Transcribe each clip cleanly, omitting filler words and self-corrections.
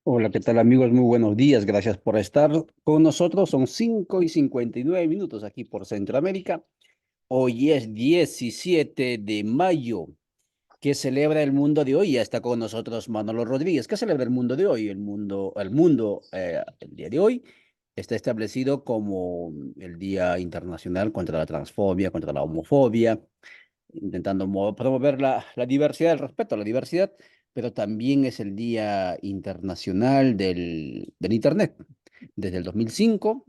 Hola, ¿qué tal amigos? Muy buenos días. Gracias por estar con nosotros. Son 5:59 aquí por Centroamérica. Hoy es 17 de mayo. ¿Qué celebra el mundo de hoy? Ya está con nosotros Manolo Rodríguez. ¿Qué celebra el mundo de hoy? El día de hoy está establecido como el Día Internacional contra la Transfobia, contra la homofobia, intentando promover la diversidad, el respeto a la diversidad, pero también es el Día Internacional del Internet, desde el 2005,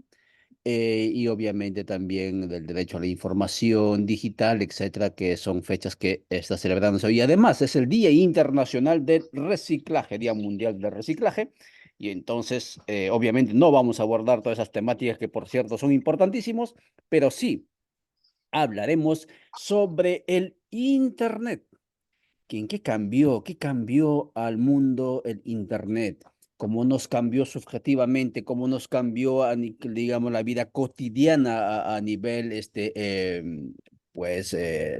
y obviamente también del derecho a la información digital, etcétera, que son fechas que está celebrándose hoy. Además, es el Día Internacional del Reciclaje, Día Mundial del Reciclaje, y entonces, obviamente, no vamos a abordar todas esas temáticas que, por cierto, son importantísimos, pero sí hablaremos sobre el Internet. ¿En qué cambió? ¿Qué cambió al mundo el Internet? ¿Cómo nos cambió subjetivamente? ¿Cómo nos cambió, digamos, la vida cotidiana a nivel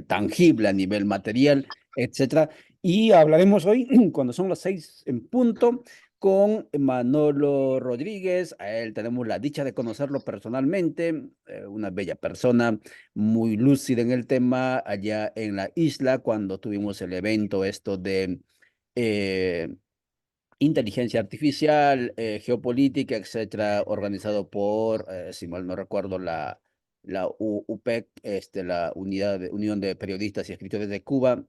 tangible, a nivel material, etcétera? Y hablaremos hoy, cuando son las 6 en punto, con Manolo Rodríguez. A él tenemos la dicha de conocerlo personalmente, una bella persona, muy lúcida en el tema allá en la isla cuando tuvimos el evento esto de eh, inteligencia artificial, geopolítica, etcétera, organizado por, si mal no recuerdo, la UPEC, la Unión de Periodistas y Escritores de Cuba,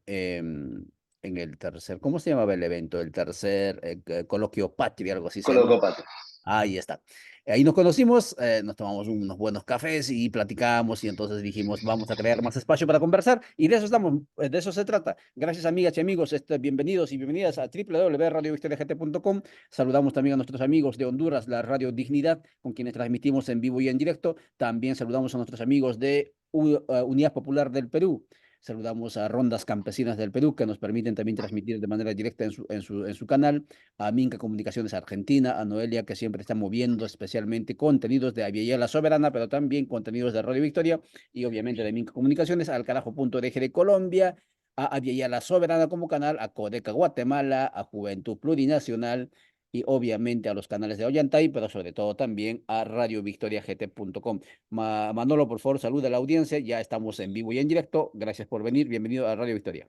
en el tercer, ¿cómo se llamaba el evento? El tercer coloquio Patria, algo así se llama. Coloco Pato. Ahí está. Ahí nos conocimos, nos tomamos unos buenos cafés y platicamos y entonces dijimos, vamos a crear más espacio para conversar y de eso estamos, de eso se trata. Gracias amigas y amigos, bienvenidos y bienvenidas a www.radiovictoriagt.com. Saludamos también a nuestros amigos de Honduras, la Radio Dignidad, con quienes transmitimos en vivo y en directo. También saludamos a nuestros amigos de Unidad Popular del Perú. Saludamos a Rondas Campesinas del Perú, que nos permiten también transmitir de manera directa en su canal, a Minca Comunicaciones Argentina, a Noelia, que siempre está moviendo especialmente contenidos de Aviala La Soberana, pero también contenidos de Radio Victoria y obviamente de Minca Comunicaciones, al carajo.org de Colombia, a Aviala La Soberana como canal, a Codeca Guatemala, a Juventud Plurinacional y obviamente a los canales de Ollantay, pero sobre todo también a radiovictoriagt.com. Manolo, por favor, saluda a la audiencia. Ya estamos en vivo y en directo. Gracias por venir. Bienvenido a Radio Victoria.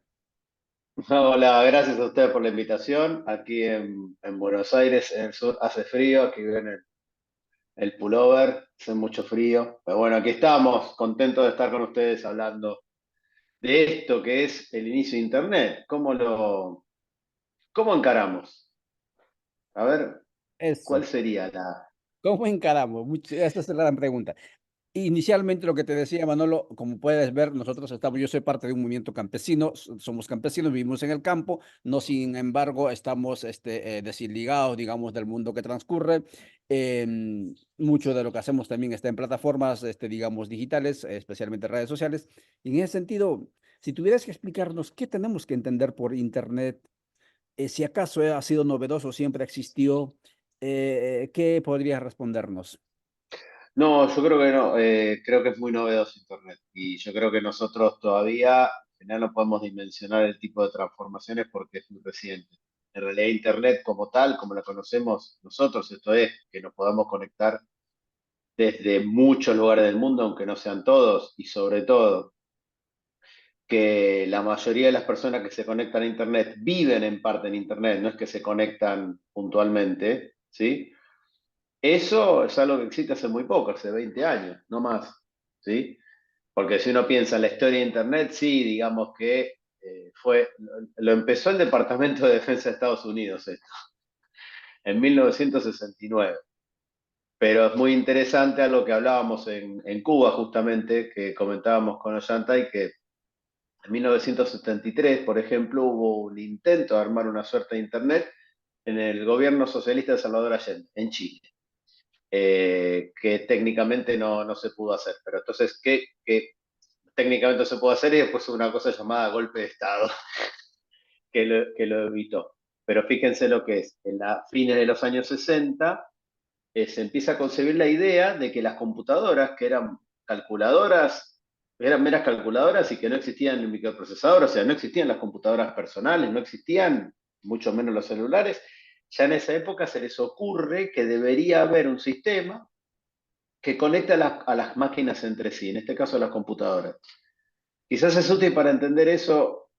Hola, gracias a ustedes por la invitación. Aquí en Buenos Aires, en el sur, hace frío. Aquí ven el pullover, hace mucho frío. Pero bueno, aquí estamos, contentos de estar con ustedes hablando de esto que es el inicio de Internet. ¿Cómo encaramos? A ver, ¿cuál Eso. sería la... ¿Cómo encaramos? Esta es la gran pregunta. Inicialmente lo que te decía Manolo, como puedes ver, yo soy parte de un movimiento campesino, somos campesinos, vivimos en el campo, no sin embargo estamos desligados, digamos, del mundo que transcurre. Mucho de lo que hacemos también está en plataformas, digamos, digitales, especialmente redes sociales. Y en ese sentido, si tuvieras que explicarnos qué tenemos que entender por Internet, si acaso ha sido novedoso, siempre existió, ¿qué podrías respondernos? No, yo creo que no. Creo que es muy novedoso Internet. Y yo creo que nosotros todavía, en general, no podemos dimensionar el tipo de transformaciones porque es muy reciente. En realidad, Internet como tal, como la conocemos nosotros, esto es, que nos podamos conectar desde muchos lugares del mundo, aunque no sean todos, y sobre todo, que la mayoría de las personas que se conectan a Internet viven en parte en Internet, no es que se conectan puntualmente, ¿sí? Eso es algo que existe hace muy poco, hace 20 años, no más, ¿sí? Porque si uno piensa en la historia de Internet, sí, digamos que lo empezó el Departamento de Defensa de Estados Unidos esto, en 1969. Pero es muy interesante a lo que hablábamos en Cuba, justamente, que comentábamos con Ollantay, que en 1973, por ejemplo, hubo un intento de armar una suerte de Internet en el gobierno socialista de Salvador Allende, en Chile, que técnicamente no se pudo hacer. Pero entonces, ¿qué técnicamente se pudo hacer? Y después hubo una cosa llamada golpe de Estado, que lo evitó. Pero fíjense lo que es, en la fines de los años 60 se empieza a concebir la idea de que las computadoras, que eran calculadoras, eran meras calculadoras y que no existían el microprocesador, o sea, no existían las computadoras personales, no existían mucho menos los celulares, ya en esa época se les ocurre que debería haber un sistema que conecte a las máquinas entre sí, en este caso a las computadoras. Quizás es útil para entender eso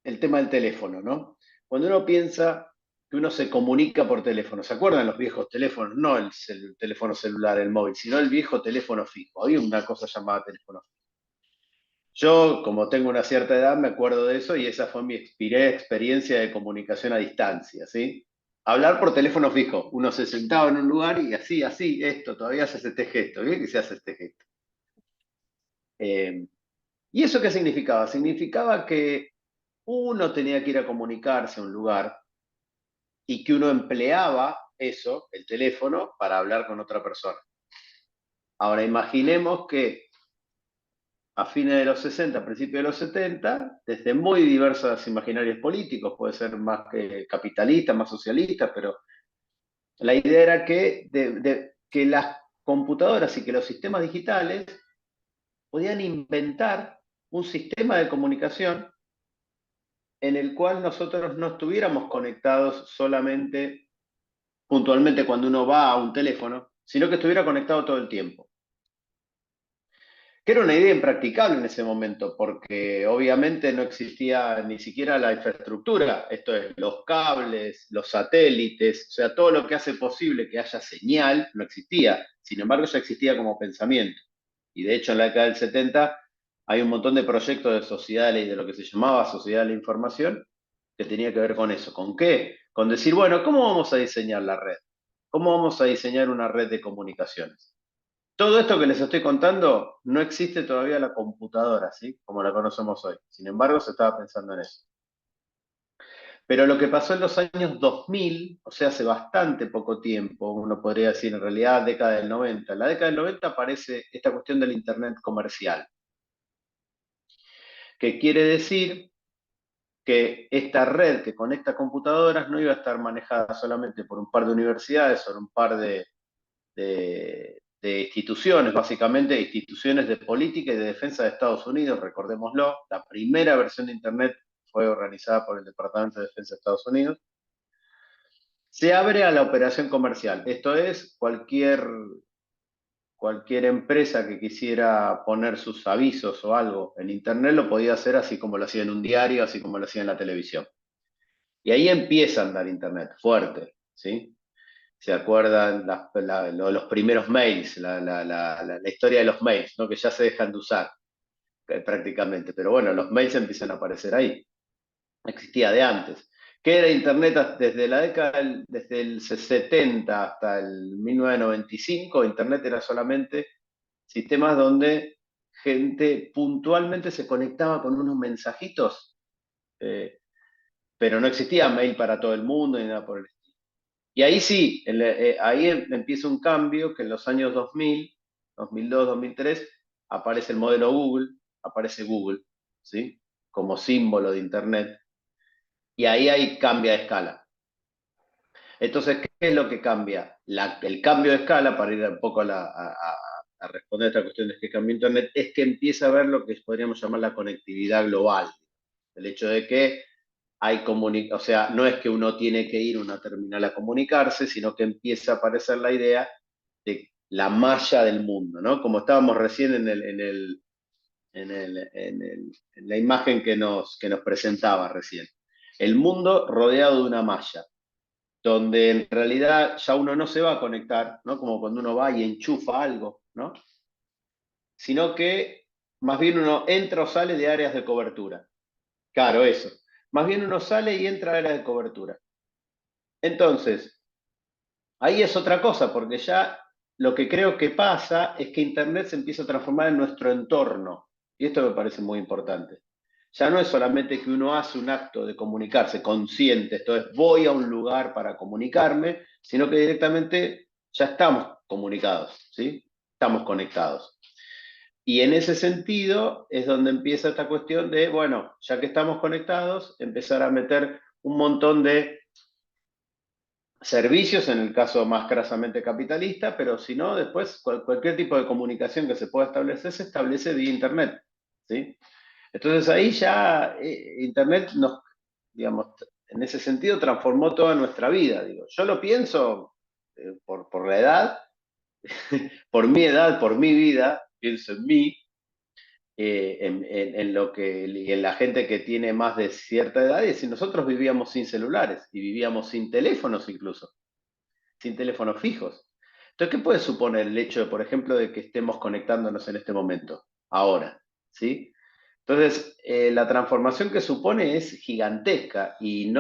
el tema del teléfono, ¿no? Cuando uno piensa que uno se comunica por teléfono, ¿se acuerdan los viejos teléfonos? No el teléfono celular, el móvil, sino el viejo teléfono fijo. Había una cosa llamada teléfono fijo. Yo, como tengo una cierta edad, me acuerdo de eso y esa fue mi experiencia de comunicación a distancia, ¿sí? Hablar por teléfono fijo. Uno se sentaba en un lugar y así, esto, todavía se hace este gesto, ¿bien? Que se hace este gesto. ¿Y eso qué significaba? Significaba que uno tenía que ir a comunicarse a un lugar y que uno empleaba eso, el teléfono, para hablar con otra persona. Ahora imaginemos que a fines de los 60, principios de los 70, desde muy diversos imaginarios políticos, puede ser más que capitalistas, más socialistas, pero la idea era que las computadoras y que los sistemas digitales podían inventar un sistema de comunicación en el cual nosotros no estuviéramos conectados solamente puntualmente cuando uno va a un teléfono, sino que estuviera conectado todo el tiempo. Que era una idea impracticable en ese momento, porque obviamente no existía ni siquiera la infraestructura, esto es, los cables, los satélites, o sea, todo lo que hace posible que haya señal no existía, sin embargo ya existía como pensamiento. Y de hecho en la década del 70 hay un montón de proyectos de sociedades y de lo que se llamaba sociedad de la información que tenía que ver con eso. ¿Con qué? Con decir, bueno, ¿cómo vamos a diseñar la red? ¿Cómo vamos a diseñar una red de comunicaciones? Todo esto que les estoy contando no existe todavía la computadora, ¿sí? Como la conocemos hoy. Sin embargo, se estaba pensando en eso. Pero lo que pasó en los años 2000, o sea, hace bastante poco tiempo, uno podría decir en realidad década del 90, en la década del 90 aparece esta cuestión del Internet comercial, que quiere decir que esta red que conecta computadoras no iba a estar manejada solamente por un par de universidades o un par de instituciones, básicamente instituciones de política y de defensa de Estados Unidos, recordémoslo, la primera versión de Internet fue organizada por el Departamento de Defensa de Estados Unidos, se abre a la operación comercial. Esto es, cualquier empresa que quisiera poner sus avisos o algo en Internet lo podía hacer así como lo hacía en un diario, así como lo hacía en la televisión. Y ahí empieza a andar Internet, fuerte, ¿sí? ¿Se acuerdan los primeros mails, la historia de los mails, ¿no? Que ya se dejan de usar prácticamente? Pero bueno, los mails empiezan a aparecer ahí. Existía de antes. ¿Qué era Internet desde la década, desde el 70 hasta el 1995? Internet era solamente sistemas donde gente puntualmente se conectaba con unos mensajitos, eh, pero no existía mail para todo el mundo ni nada por el estilo. Y ahí sí, ahí empieza un cambio que en los años 2000, 2002, 2003, aparece el modelo Google, aparece Google, ¿sí? Como símbolo de Internet, y ahí cambia de escala. Entonces, ¿qué es lo que cambia? El cambio de escala, para ir un poco a responder a esta cuestión de que cambia Internet, es que empieza a ver lo que podríamos llamar la conectividad global. El hecho de que o sea, no es que uno tiene que ir a una terminal a comunicarse, sino que empieza a aparecer la idea de la malla del mundo, ¿no? Como estábamos recién en la imagen que nos presentaba recién. El mundo rodeado de una malla, donde en realidad ya uno no se va a conectar, ¿no? Como cuando uno va y enchufa algo, ¿no? Sino que más bien uno entra o sale de áreas de cobertura. Claro, eso. Más bien uno sale y entra a áreas de cobertura. Entonces, ahí es otra cosa, porque ya lo que creo que pasa es que Internet se empieza a transformar en nuestro entorno. Y esto me parece muy importante. Ya no es solamente que uno hace un acto de comunicarse consciente, esto es, voy a un lugar para comunicarme, sino que directamente ya estamos comunicados, ¿sí? Estamos conectados. Y en ese sentido es donde empieza esta cuestión de, bueno, ya que estamos conectados, empezar a meter un montón de servicios, en el caso más crasamente capitalista, pero si no, después cualquier tipo de comunicación que se pueda establecer se establece vía Internet, ¿sí? Entonces ahí ya Internet nos, digamos, en ese sentido transformó toda nuestra vida. Digo, yo lo pienso por la edad, por mi edad, por mi vida, pienso en mí, en lo que, y en la gente que tiene más de cierta edad, y si nosotros vivíamos sin celulares y vivíamos sin teléfonos incluso, sin teléfonos fijos. Entonces, ¿qué puede suponer el hecho de, por ejemplo, de que estemos conectándonos en este momento, ahora? ¿Sí? Entonces, la transformación que supone es gigantesca y,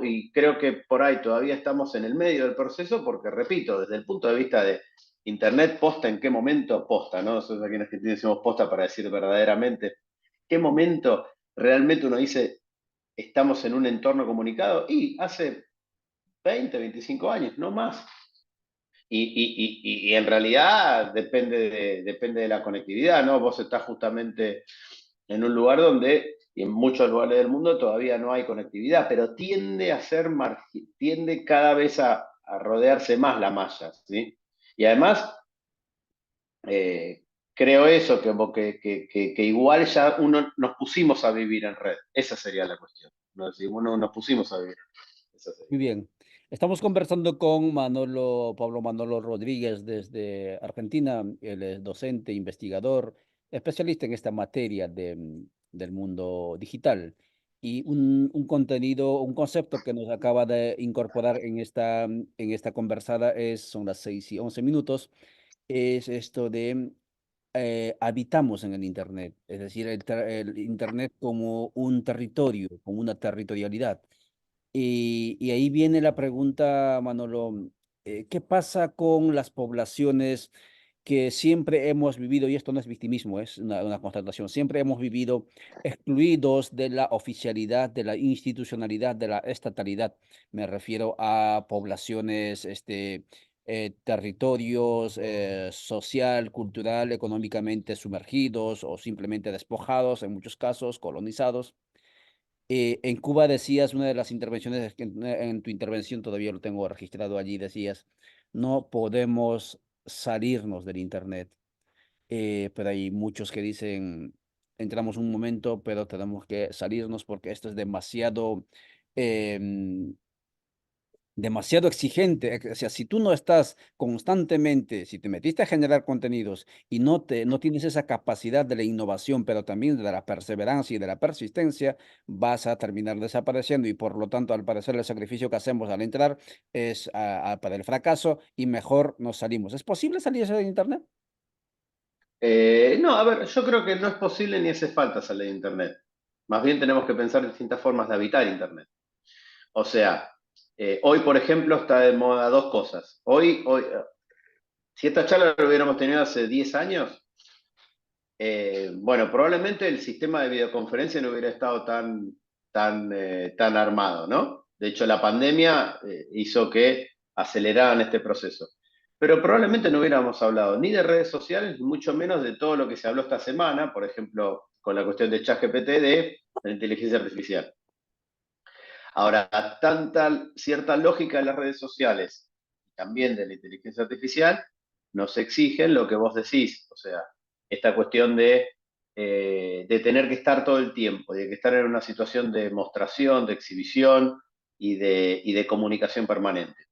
y creo que por ahí todavía estamos en el medio del proceso porque, repito, desde el punto de vista de Internet, posta, ¿en qué momento posta? ¿No? Nosotros aquí en Argentina decimos posta para decir verdaderamente, ¿qué momento realmente uno dice estamos en un entorno comunicado? Y hace 20, 25 años, no más. Y en realidad depende de la conectividad, ¿no? Vos estás justamente en un lugar donde, y en muchos lugares del mundo, todavía no hay conectividad, pero tiende a tiende cada vez a rodearse más la malla, ¿sí? Y además, eh, creo eso, que igual ya uno nos pusimos a vivir en red. Esa sería la cuestión. ¿No? Si uno nos pusimos a vivir en red. Esa Muy sería. bien. Estamos conversando con Pablo Manolo Rodríguez desde Argentina. Él es docente, investigador, especialista en esta materia del mundo digital. Y un contenido, un concepto que nos acaba de incorporar en esta conversada son las 6:11, es esto de habitamos en el Internet, es decir, el Internet como un territorio, como una territorialidad. Y ahí viene la pregunta, Manolo, ¿qué pasa con las poblaciones que siempre hemos vivido, y esto no es victimismo, es una constatación, siempre hemos vivido excluidos de la oficialidad, de la institucionalidad, de la estatalidad? Me refiero a poblaciones, territorios social, cultural, económicamente sumergidos o simplemente despojados, en muchos casos colonizados. En Cuba decías, una de las intervenciones, en tu intervención todavía lo tengo registrado allí, decías, no podemos salirnos del Internet. Pero hay muchos que dicen, entramos un momento, pero tenemos que salirnos porque esto es em, demasiado exigente. O sea, si tú no estás constantemente, si te metiste a generar contenidos y no tienes esa capacidad de la innovación, pero también de la perseverancia y de la persistencia, vas a terminar desapareciendo y por lo tanto, al parecer, el sacrificio que hacemos al entrar es para el fracaso y mejor nos salimos. ¿Es posible salirse de Internet? No, a ver, yo creo que no es posible ni hace falta salir de Internet. Más bien tenemos que pensar distintas formas de habitar Internet. O sea, hoy, por ejemplo, está de moda dos cosas. Si esta charla la hubiéramos tenido hace 10 años, bueno, probablemente el sistema de videoconferencia no hubiera estado tan armado, ¿no? De hecho, la pandemia hizo que aceleraran este proceso. Pero probablemente no hubiéramos hablado ni de redes sociales, ni mucho menos de todo lo que se habló esta semana, por ejemplo, con la cuestión de ChatGPT de la inteligencia artificial. Ahora, cierta lógica de las redes sociales y también de la inteligencia artificial nos exigen lo que vos decís, o sea, esta cuestión de tener que estar todo el tiempo, de que estar en una situación de mostración, de exhibición y de comunicación permanente.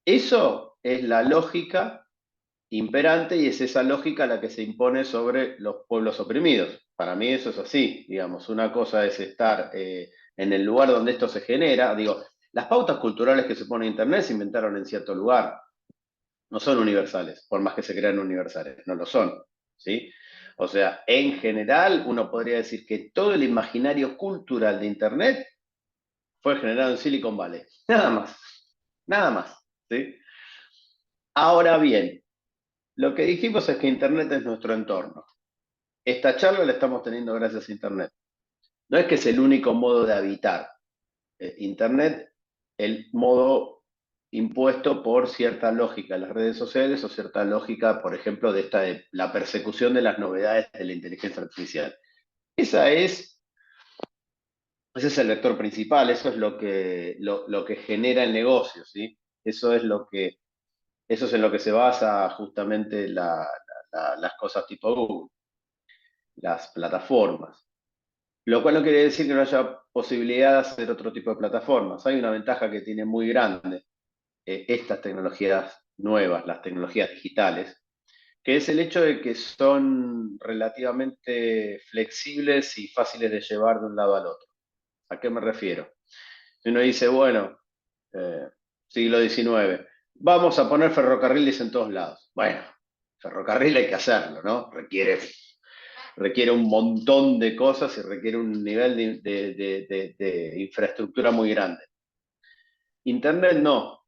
Eso es la lógica imperante y es esa lógica la que se impone sobre los pueblos oprimidos. Para mí eso es así, digamos, una cosa es estar en el lugar donde esto se genera, digo, las pautas culturales que se ponen en Internet se inventaron en cierto lugar, no son universales, por más que se crean universales, no lo son, ¿sí? O sea, en general uno podría decir que todo el imaginario cultural de Internet fue generado en Silicon Valley, nada más, ¿sí? Ahora bien, lo que dijimos es que Internet es nuestro entorno. Esta charla la estamos teniendo gracias a Internet. No es que es el único modo de habitar. Internet, el modo impuesto por cierta lógica de las redes sociales o cierta lógica, por ejemplo, de la persecución de las novedades de la inteligencia artificial. Esa es, Ese es el vector principal, eso es lo que genera el negocio, ¿sí? Eso es eso es en lo que se basa justamente las cosas tipo Google, las plataformas. Lo cual no quiere decir que no haya posibilidad de hacer otro tipo de plataformas. Hay una ventaja que tiene muy grande estas tecnologías nuevas, las tecnologías digitales, que es el hecho de que son relativamente flexibles y fáciles de llevar de un lado al otro. ¿A qué me refiero? Si uno dice, bueno, eh, siglo XIX, vamos a poner ferrocarriles en todos lados. Bueno, ferrocarril hay que hacerlo, ¿no? Requiere un montón de cosas y requiere un nivel de infraestructura muy grande. Internet no,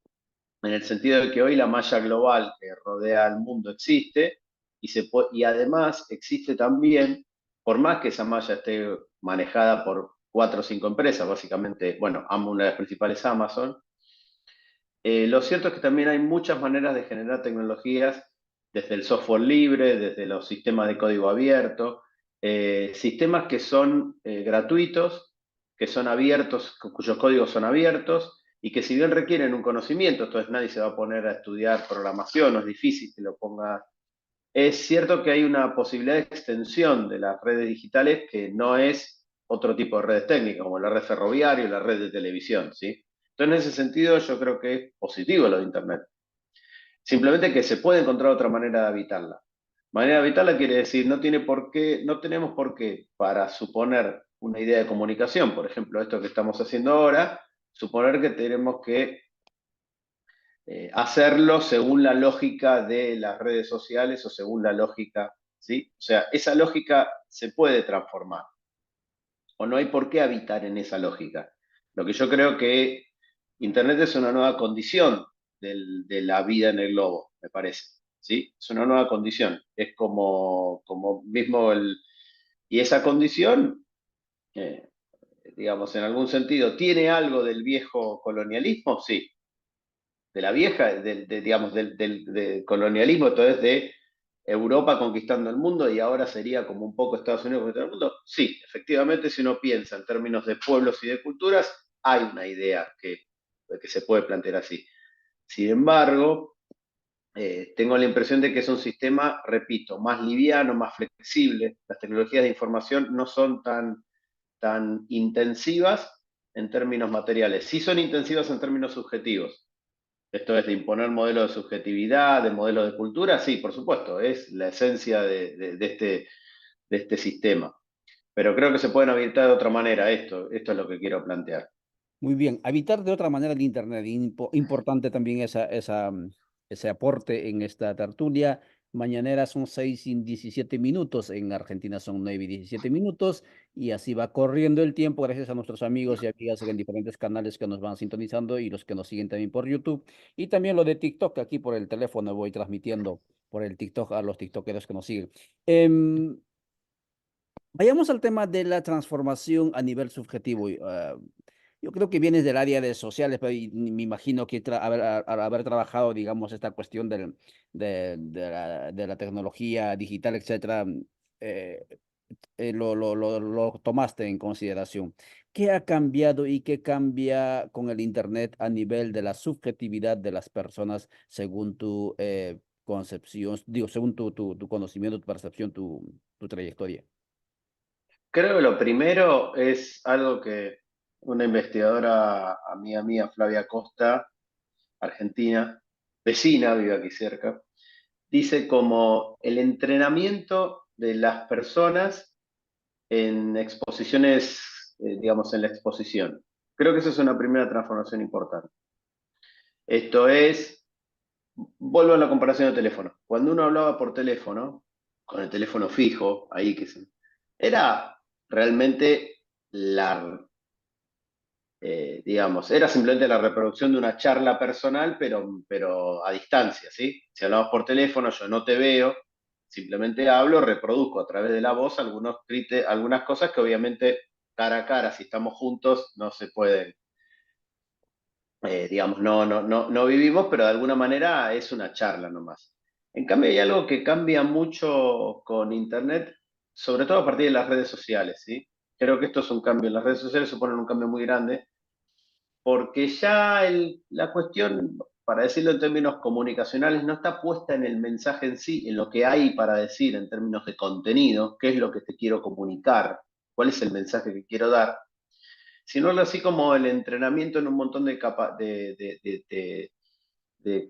en el sentido de que hoy la malla global que rodea al mundo existe y además existe también, por más que esa malla esté manejada por 4 o 5 empresas, básicamente, bueno, una de las principales es Amazon, lo cierto es que también hay muchas maneras de generar tecnologías, desde el software libre, desde los sistemas de código abierto, sistemas que son gratuitos, que son abiertos, cuyos códigos son abiertos, y que si bien requieren un conocimiento, entonces nadie se va a poner a estudiar programación, no es difícil que lo ponga. Es cierto que hay una posibilidad de extensión de las redes digitales que no es otro tipo de redes técnicas, como la red ferroviaria o la red de televisión, ¿sí? Entonces, en ese sentido, yo creo que es positivo lo de Internet. Simplemente que se puede encontrar otra manera de habitarla. Manera de habitarla quiere decir, no tiene por qué, no tenemos por qué, para suponer una idea de comunicación, por ejemplo, esto que estamos haciendo ahora, suponer que tenemos que hacerlo según la lógica de las redes sociales o según la lógica, ¿sí? O sea, esa lógica se puede transformar o no hay por qué habitar en esa lógica. Lo que yo creo que Internet es una nueva condición de la vida en el globo, me parece, ¿sí? Es una nueva condición. Es como mismo el... Y esa condición, eh, digamos, en algún sentido, ¿tiene algo del viejo colonialismo? Sí, de la vieja, digamos, del colonialismo, entonces de Europa conquistando el mundo y ahora sería como un poco Estados Unidos conquistando el mundo. Sí, efectivamente, si uno piensa en términos de pueblos y de culturas, hay una idea que se puede plantear así. Sin embargo, tengo la impresión de que es un sistema, repito, más liviano, más flexible. Las tecnologías de información no son tan intensivas en términos materiales, sí son intensivas en términos subjetivos. Esto es de imponer modelos de subjetividad, de modelos de cultura, sí, por supuesto, es la esencia de este sistema. Pero creo que se pueden habilitar de otra manera esto es lo que quiero plantear. Muy bien, habitar de otra manera el Internet. Importante también ese aporte en esta tertulia. Mañanera son 6:17 minutos, en Argentina son 9:17 minutos, y así va corriendo el tiempo gracias a nuestros amigos y amigas en diferentes canales que nos van sintonizando y los que nos siguen también por YouTube. Y también lo de TikTok, aquí por el teléfono voy transmitiendo por el TikTok a los TikTokeros que nos siguen. Em, Vayamos al tema de la transformación a nivel subjetivo. Yo creo que vienes del área de sociales, pero me imagino que haber trabajado, digamos, esta cuestión de la tecnología digital, etcétera, eh, lo tomaste en consideración. ¿Qué ha cambiado y qué cambia con el Internet a nivel de la subjetividad de las personas según tu concepción, digo, según tu conocimiento, tu percepción, tu trayectoria? Creo que lo primero es algo que una investigadora amiga mía, Flavia Costa, argentina, vecina, vive aquí cerca, dice como el entrenamiento de las personas en exposiciones, digamos, en la exposición. Creo que esa es una primera transformación importante. Esto es, vuelvo a la comparación de teléfono. Cuando uno hablaba por teléfono, con el teléfono fijo, ahí que se, era realmente digamos, era simplemente la reproducción de una charla personal, pero a distancia, ¿sí? Si hablamos por teléfono, yo no te veo, simplemente hablo, reproduzco a través de la voz algunas cosas que obviamente cara a cara, si estamos juntos, no se pueden, digamos, no vivimos, pero de alguna manera es una charla nomás. En cambio, hay algo que cambia mucho con Internet, sobre todo a partir de las redes sociales, ¿sí? Creo que esto es un cambio, las redes sociales suponen un cambio muy grande porque ya la cuestión, para decirlo en términos comunicacionales, no está puesta en el mensaje en sí, en lo que hay para decir en términos de contenido, qué es lo que te quiero comunicar, cuál es el mensaje que quiero dar, sino algo así como el entrenamiento en un montón de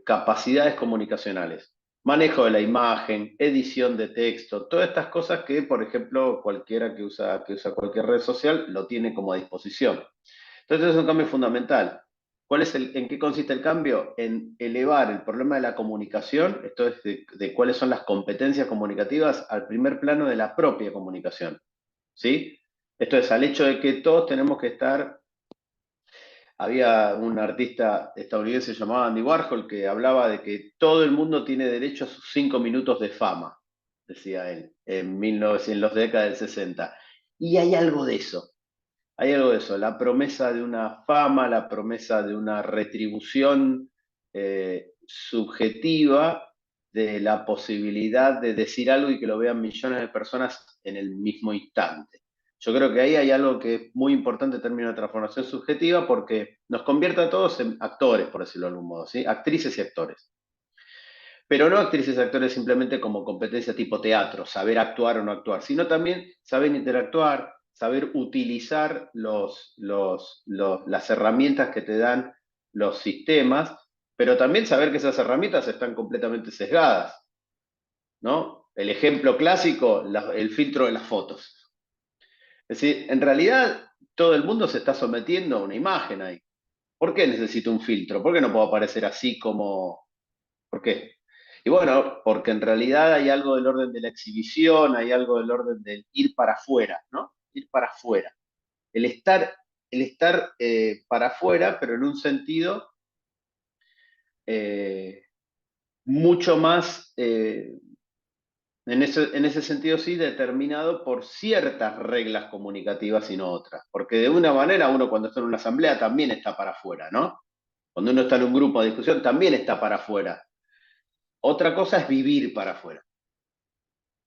capacidades comunicacionales. Manejo de la imagen, edición de texto, todas estas cosas que, por ejemplo, cualquiera que usa cualquier red social lo tiene como a disposición. Entonces es un cambio fundamental. ¿En qué consiste el cambio? En elevar el problema de la comunicación, esto es de cuáles son las competencias comunicativas, al primer plano de la propia comunicación. ¿Sí? Esto es al hecho de que todos tenemos que estar. Había un artista estadounidense llamado Andy Warhol que hablaba de que todo el mundo tiene derecho a sus 5 minutos de fama, decía él, en los décadas del 60. Y hay algo de eso. Hay algo de eso, la promesa de una fama, la promesa de una retribución subjetiva, de la posibilidad de decir algo y que lo vean millones de personas en el mismo instante. Yo creo que ahí hay algo que es muy importante en términos de transformación subjetiva porque nos convierte a todos en actores, por decirlo de algún modo, ¿sí? Actrices y actores. Pero no actrices y actores simplemente como competencia tipo teatro, saber actuar o no actuar, sino también saber interactuar, saber utilizar las herramientas que te dan los sistemas, pero también saber que esas herramientas están completamente sesgadas, ¿no? El ejemplo clásico, el filtro de las fotos. Es decir, en realidad todo el mundo se está sometiendo a una imagen ahí. ¿Por qué necesito un filtro? ¿Por qué no puedo aparecer así como... ¿Por qué? Y bueno, porque en realidad hay algo del orden de la exhibición, hay algo del orden del ir para afuera, ¿no? Ir para afuera. El estar, el estar para afuera, pero en un sentido eh, mucho más, en ese sentido sí, determinado por ciertas reglas comunicativas y no otras. Porque de una manera uno cuando está en una asamblea también está para afuera, ¿no? Cuando uno está en un grupo de discusión también está para afuera. Otra cosa es vivir para afuera.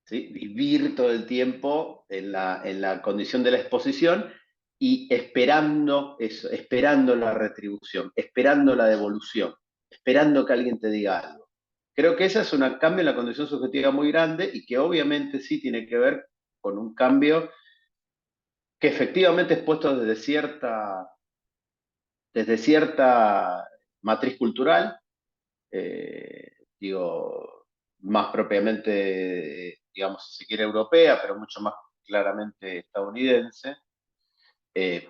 ¿Sí? Vivir todo el tiempo en la condición de la exposición y esperando eso, esperando la retribución, esperando la devolución, esperando que alguien te diga algo. Creo que ese es un cambio en la condición subjetiva muy grande y que obviamente sí tiene que ver con un cambio que efectivamente es puesto desde cierta matriz cultural, digo, más propiamente, digamos, si se quiere, europea, pero mucho más claramente estadounidense, eh,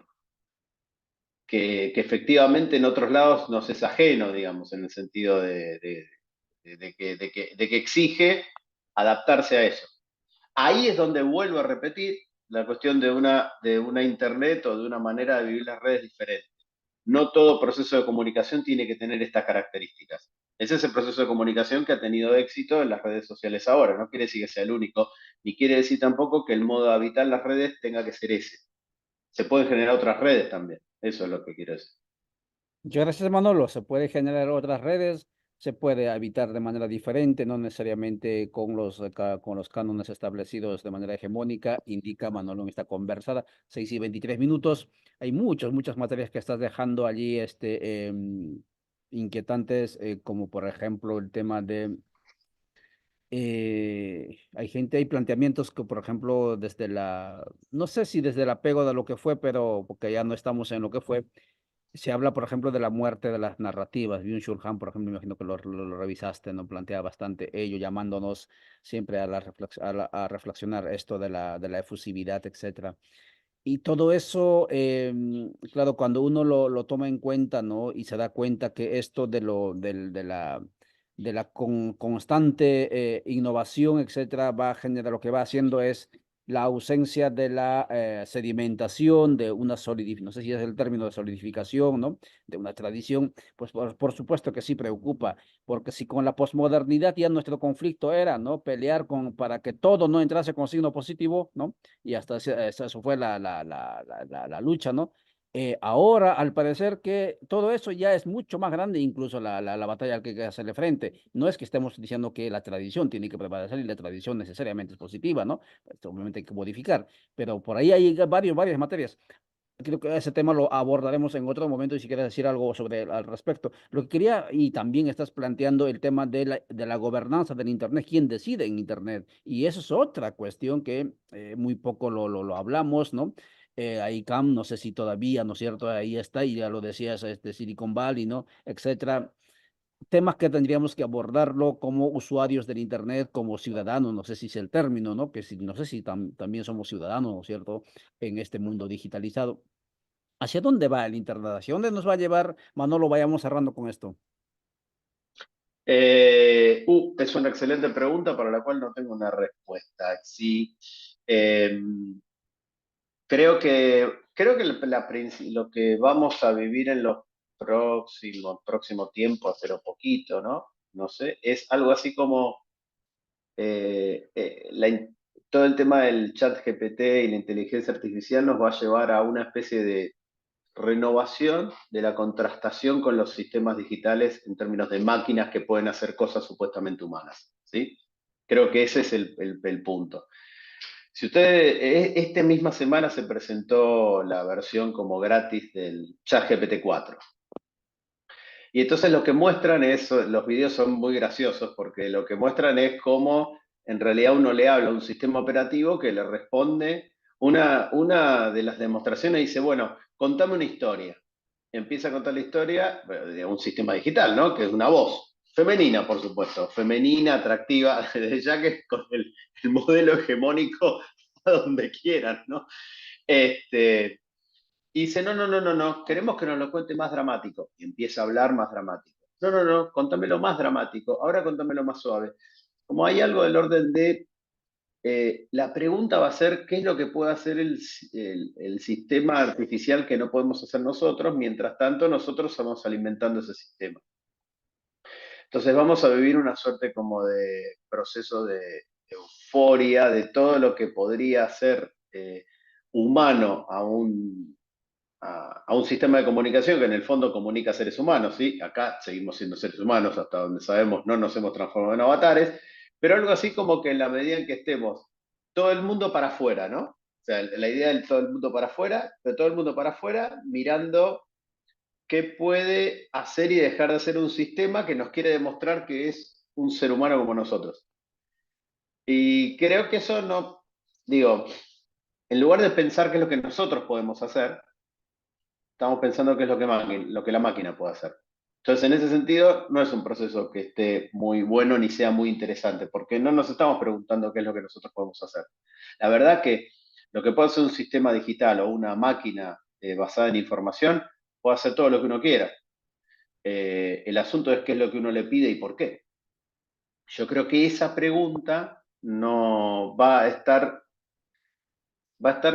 que efectivamente en otros lados nos es ajeno, digamos, en el sentido de que exige adaptarse a eso. Ahí es donde vuelvo a repetir la cuestión de una Internet o de una manera de vivir las redes diferente. No todo proceso de comunicación tiene que tener estas características. Ese es el proceso de comunicación que ha tenido éxito en las redes sociales ahora. No quiere decir que sea el único, ni quiere decir tampoco que el modo de habitar las redes tenga que ser ese. Se pueden generar otras redes también. Eso es lo que quiero decir. Muchas gracias, Manolo. Se puede generar otras redes, se puede habitar de manera diferente, no necesariamente con los cánones establecidos de manera hegemónica, indica Manolo en esta conversada, 6:23 minutos. Hay muchas materias que estás dejando allí, inquietantes, como por ejemplo el tema de hay planteamientos que, por ejemplo, no sé si desde el apego de lo que fue, pero porque ya no estamos en lo que fue, se habla, por ejemplo, de la muerte de las narrativas. Byung-Chul Han, por ejemplo, me imagino que lo revisaste, ¿no? Plantea bastante ello, llamándonos siempre a reflexionar esto de la efusividad, etcétera. Y todo eso, claro, cuando uno lo toma en cuenta, ¿no? Y se da cuenta que esto de la constante innovación, etcétera, va a generar, lo que va haciendo es la ausencia de la sedimentación, de una solidificación, no sé si es el término de solidificación, ¿no? De una tradición, pues por supuesto que sí preocupa, porque si con la posmodernidad ya nuestro conflicto era, ¿no? Pelear para que todo no entrase con signo positivo, ¿no? Y hasta eso fue la lucha, ¿no? Ahora, al parecer que todo eso ya es mucho más grande, incluso la batalla que hay que hacerle frente. No es que estemos diciendo que la tradición tiene que prevalecer y la tradición necesariamente es positiva, ¿no? Esto obviamente hay que modificar, pero por ahí hay varias materias. creo que ese tema lo abordaremos en otro momento y si quieres decir algo sobre al respecto. Lo que quería, y también estás planteando el tema de la gobernanza del Internet, quién decide en Internet. Y eso es otra cuestión que muy poco lo hablamos, ¿no? ICANN, no sé si todavía, ¿no es cierto? Ahí está, y ya lo decías, Silicon Valley, ¿no? Etcétera. Temas que tendríamos que abordarlo como usuarios del Internet, como ciudadanos, no sé si es el término, ¿no? Que si, no sé si también somos ciudadanos, ¿no es cierto? En este mundo digitalizado. ¿Hacia dónde va el Internet? ¿Hacia dónde nos va a llevar? Manolo, vayamos cerrando con esto. Es una excelente pregunta para la cual no tengo una respuesta. Sí, eh, creo que lo que vamos a vivir en los próximo tiempo, pero poquito, ¿no? No sé, es algo así como todo el tema del chat GPT y la inteligencia artificial nos va a llevar a una especie de renovación de la contrastación con los sistemas digitales en términos de máquinas que pueden hacer cosas supuestamente humanas, ¿sí? Creo que ese es el punto. Si usted, esta misma semana se presentó la versión como gratis del ChatGPT 4. Y entonces lo que muestran es, los videos son muy graciosos porque lo que muestran es cómo en realidad uno le habla a un sistema operativo que le responde. Una de las demostraciones dice, bueno, contame una historia. Empieza a contar la historia de un sistema digital, ¿no? Que es una voz. Femenina, por supuesto. Femenina, atractiva, desde ya que es con el modelo hegemónico a donde quieran, ¿no? Este, y dice, no, no, no, no, no, queremos que nos lo cuente más dramático. Y empieza a hablar más dramático. No, no, no, contámelo más dramático. Ahora contámelo más suave. Como hay algo del orden de, la pregunta va a ser, ¿qué es lo que puede hacer el sistema artificial que no podemos hacer nosotros? Mientras tanto, nosotros vamos alimentando ese sistema. Entonces vamos a vivir una suerte como de proceso de euforia de todo lo que podría ser humano a un sistema de comunicación que en el fondo comunica a seres humanos, ¿sí? Acá seguimos siendo seres humanos, hasta donde sabemos no nos hemos transformado en avatares, pero algo así como que en la medida en que estemos todo el mundo para afuera, ¿no? O sea, la idea del todo el mundo para afuera, de todo el mundo para afuera, mirando qué puede hacer y dejar de hacer un sistema que nos quiere demostrar que es un ser humano como nosotros. Y creo que eso no, digo, en lugar de pensar qué es lo que nosotros podemos hacer, estamos pensando qué es lo que la máquina puede hacer. Entonces, en ese sentido, no es un proceso que esté muy bueno ni sea muy interesante, porque no nos estamos preguntando qué es lo que nosotros podemos hacer. La verdad que lo que puede hacer un sistema digital o una máquina basada en información puede hacer todo lo que uno quiera. El asunto es qué es lo que uno le pide y por qué. Yo creo que esa pregunta no va a estar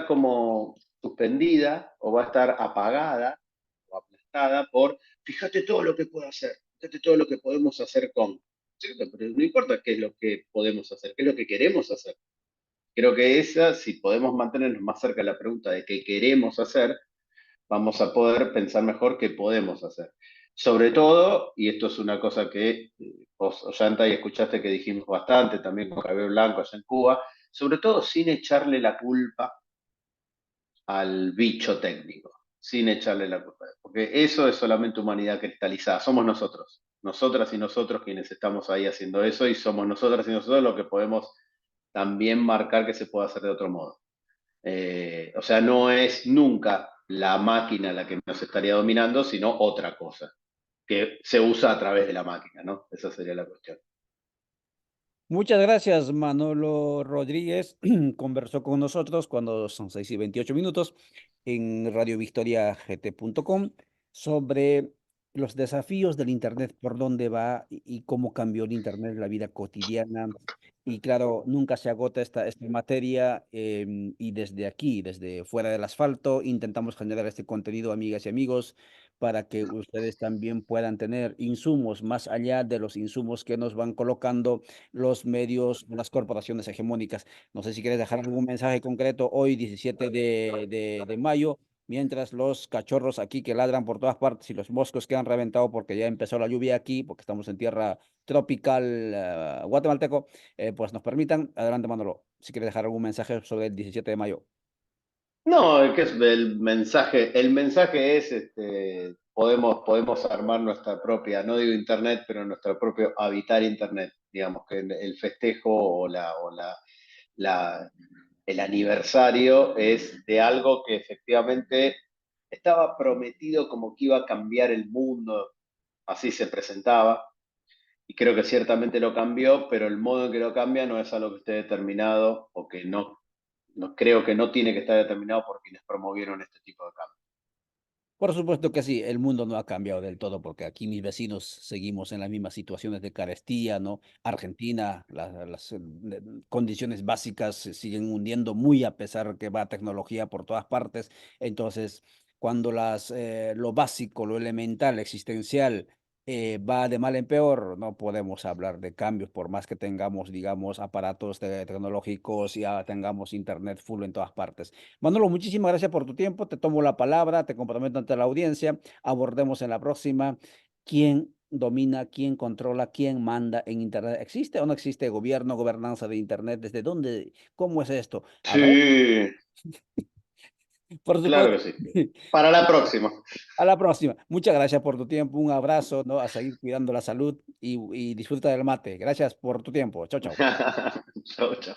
como suspendida o va a estar apagada o aplastada por, fíjate todo lo que puedo hacer, fíjate todo lo que podemos hacer con. ¿Cierto? Pero no importa qué es lo que podemos hacer, qué es lo que queremos hacer. Creo que esa, si podemos mantenernos más cerca de la pregunta de qué queremos hacer, vamos a poder pensar mejor qué podemos hacer. Sobre todo, y esto es una cosa que vos, Ollanta, y escuchaste que dijimos bastante también con Javier Blanco allá en Cuba, sobre todo sin echarle la culpa al bicho técnico, sin echarle la culpa. Porque eso es solamente humanidad cristalizada, somos nosotros, nosotras y nosotros quienes estamos ahí haciendo eso y somos nosotras y nosotros lo que podemos también marcar que se puede hacer de otro modo. O sea, no es nunca la máquina la que nos estaría dominando, sino otra cosa que se usa a través de la máquina, ¿no? Esa sería la cuestión. Muchas gracias, Manolo Rodríguez. Conversó con nosotros cuando son 6:28 en radiovictoriagt.com sobre los desafíos del Internet, por dónde va y cómo cambió el Internet la vida cotidiana. Y claro, nunca se agota esta materia y desde aquí, desde fuera del asfalto, intentamos generar este contenido, amigas y amigos, para que ustedes también puedan tener insumos más allá de los insumos que nos van colocando los medios, las corporaciones hegemónicas. No sé si quieres dejar algún mensaje concreto hoy, 17 de mayo, mientras los cachorros aquí que ladran por todas partes y los moscos que han reventado porque ya empezó la lluvia aquí, porque estamos en tierra tropical guatemalteco, pues nos permitan. Adelante, Manolo, si quieres dejar algún mensaje sobre el 17 de mayo. No, es que es el mensaje es, podemos armar nuestra propia, no digo internet, pero nuestro propio habitar internet, digamos, que el festejo la- el aniversario es de algo que efectivamente estaba prometido como que iba a cambiar el mundo, así se presentaba, y creo que ciertamente lo cambió, pero el modo en que lo cambia no es algo que esté determinado o que no creo que no tiene que estar determinado por quienes promovieron este tipo de cambios. Por supuesto que sí, el mundo no ha cambiado del todo porque aquí mis vecinos seguimos en las mismas situaciones de carestía, ¿no? Argentina, condiciones básicas se siguen hundiendo muy a pesar que va tecnología por todas partes. Entonces, cuando lo básico, lo elemental, existencial, va de mal en peor, no podemos hablar de cambios por más que tengamos, digamos, aparatos tecnológicos y tengamos internet full en todas partes. Manolo, muchísimas gracias por tu tiempo. Te tomo la palabra, te comprometo ante la audiencia. Abordemos en la próxima quién domina, quién controla, quién manda en Internet. ¿Existe o no existe gobierno, gobernanza de Internet? ¿Desde dónde? ¿Cómo es esto? ¿Habrá? Sí, Por claro supuesto. que sí. Para la próxima. A la próxima. Muchas gracias por tu tiempo. Un abrazo, ¿no? A seguir cuidando la salud y disfruta del mate. Gracias por tu tiempo. Chao, chao. Chau, chau.